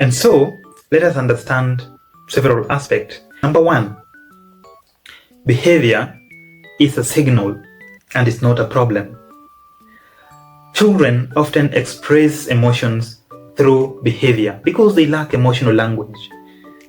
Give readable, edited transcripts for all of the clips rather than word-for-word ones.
And so, let us understand several aspects. Number one, behavior is a signal and is not a problem. Children often express emotions through behavior because they lack emotional language.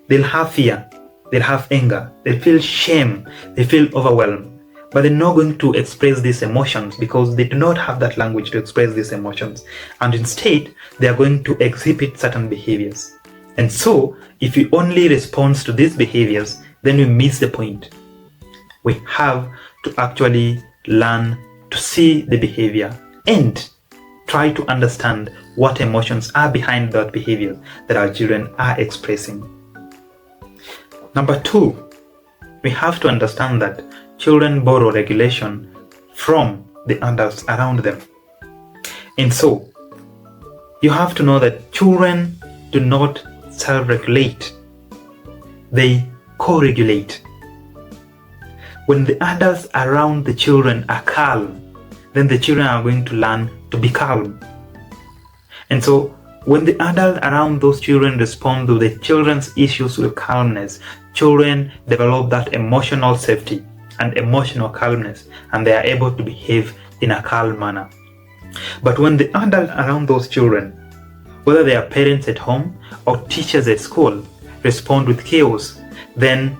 They'll have fear, they'll have anger, they feel shame, they feel overwhelmed. But they're not going to express these emotions because they do not have that language to express these emotions. And instead, they are going to exhibit certain behaviors. And so, if we only respond to these behaviors, then we miss the point. We have to actually learn to see the behavior and try to understand what emotions are behind that behavior that our children are expressing. Number two, we have to understand that children borrow regulation from the adults around them. And so, you have to know that children do not self-regulate, they co-regulate. When the adults around the children are calm, then the children are going to learn to be calm. And so, when the adults around those children respond to the children's issues with calmness, children develop that emotional safety and emotional calmness, and they are able to behave in a calm manner. But when the adults around those children, whether they are parents at home or teachers at school, respond with chaos, then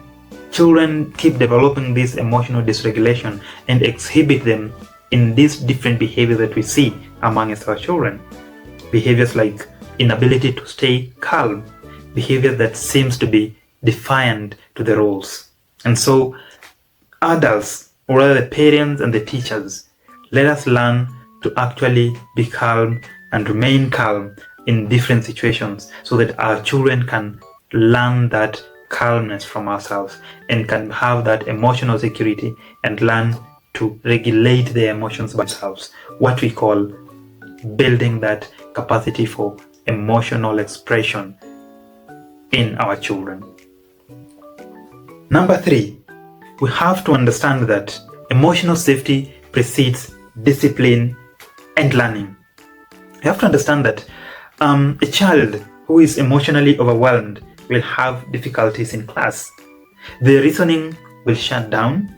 children keep developing this emotional dysregulation and exhibit them in these different behaviors that we see amongst our children. Behaviors like inability to stay calm, behavior that seems to be defiant to the rules. And so adults, or rather the parents and the teachers, let us learn to actually be calm and remain calm in different situations so that our children can learn that calmness from ourselves and can have that emotional security and learn to regulate their emotions by themselves, what we call building that capacity for emotional expression in our children. Number three, we have to understand that emotional safety precedes discipline and learning. You have to understand that a child who is emotionally overwhelmed will have difficulties in class. Their reasoning will shut down,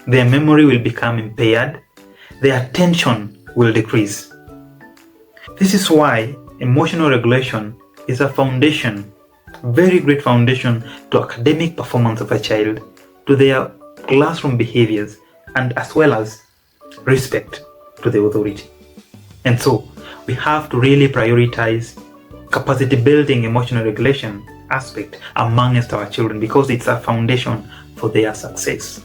their memory will become impaired, their attention will decrease. This is why emotional regulation is a foundation, very great foundation to academic performance of a child, to their classroom behaviors, and as well as respect to the authority. And so we have to really prioritize capacity building emotional regulation aspect amongst our children because it's a foundation for their success.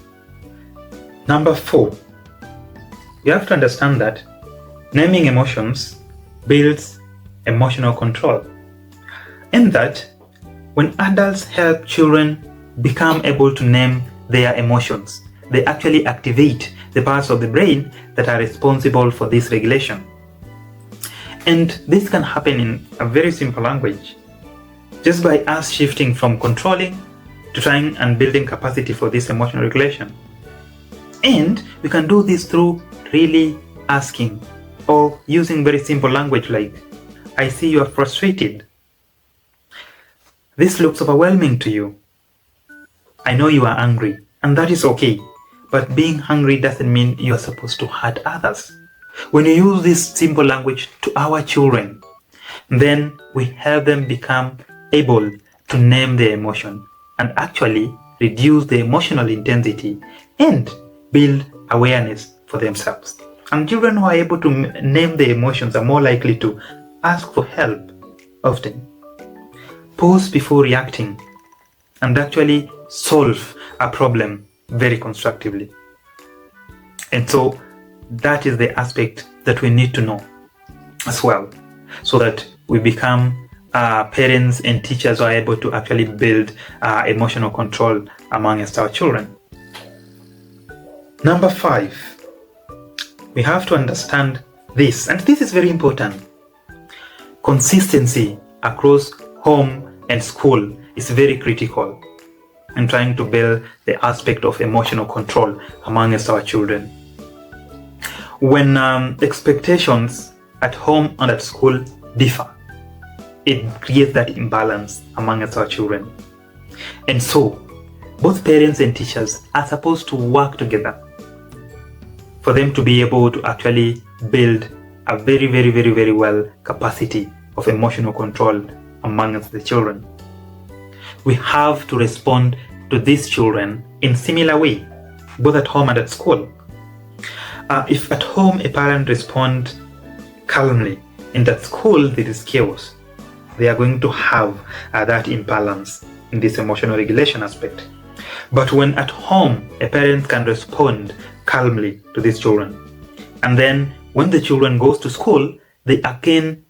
Number four, you have to understand that naming emotions builds emotional control, and that when adults help children become able to name their emotions, they actually activate the parts of the brain that are responsible for this regulation. And this can happen in a very simple language, just by us shifting from controlling to trying and building capacity for this emotional regulation. And we can do this through really asking or using very simple language like, I see you are frustrated. This looks overwhelming to you. I know you are angry, and that is okay. But being hungry doesn't mean you are supposed to hurt others. When you use this simple language to our children, then we help them become able to name their emotion and actually reduce the emotional intensity and build awareness for themselves. And children who are able to name their emotions are more likely to ask for help often, pause before reacting, and actually solve a problem very constructively. And so that is the aspect that we need to know as well, so that we become parents and teachers who are able to actually build emotional control amongst our children. Number five, we have to understand this, and this is very important. Consistency across home and school is very critical in trying to build the aspect of emotional control amongst our children. When expectations at home and at school differ, it creates that imbalance amongst our children. And so, both parents and teachers are supposed to work together for them to be able to actually build a very, very, very, very well capacity of emotional control amongst the children. We have to respond to these children in similar way, both at home and at school. If at home a parent responds calmly, and at school there is chaos, they are going to have that imbalance in this emotional regulation aspect. But when at home a parent can respond calmly to these children, and then when the children goes to school, they again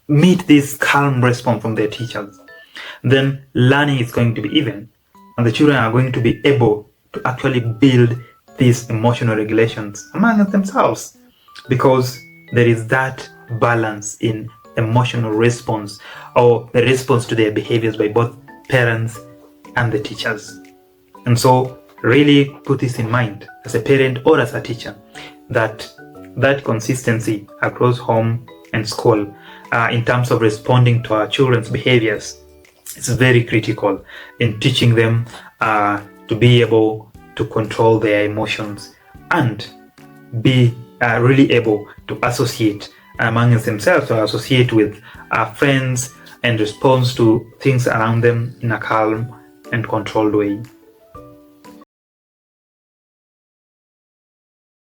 meet this calm response from their teachers, then learning is going to be even, and the children are going to be able to actually build these emotional regulations among themselves, because there is that balance in emotional response, or the response to their behaviors by both parents and the teachers. And so really put this in mind as a parent or as a teacher, that consistency across home and school in terms of responding to our children's behaviors is very critical in teaching them to be able to control their emotions and be really able to associate among themselves, or associate with friends and respond to things around them in a calm and controlled way.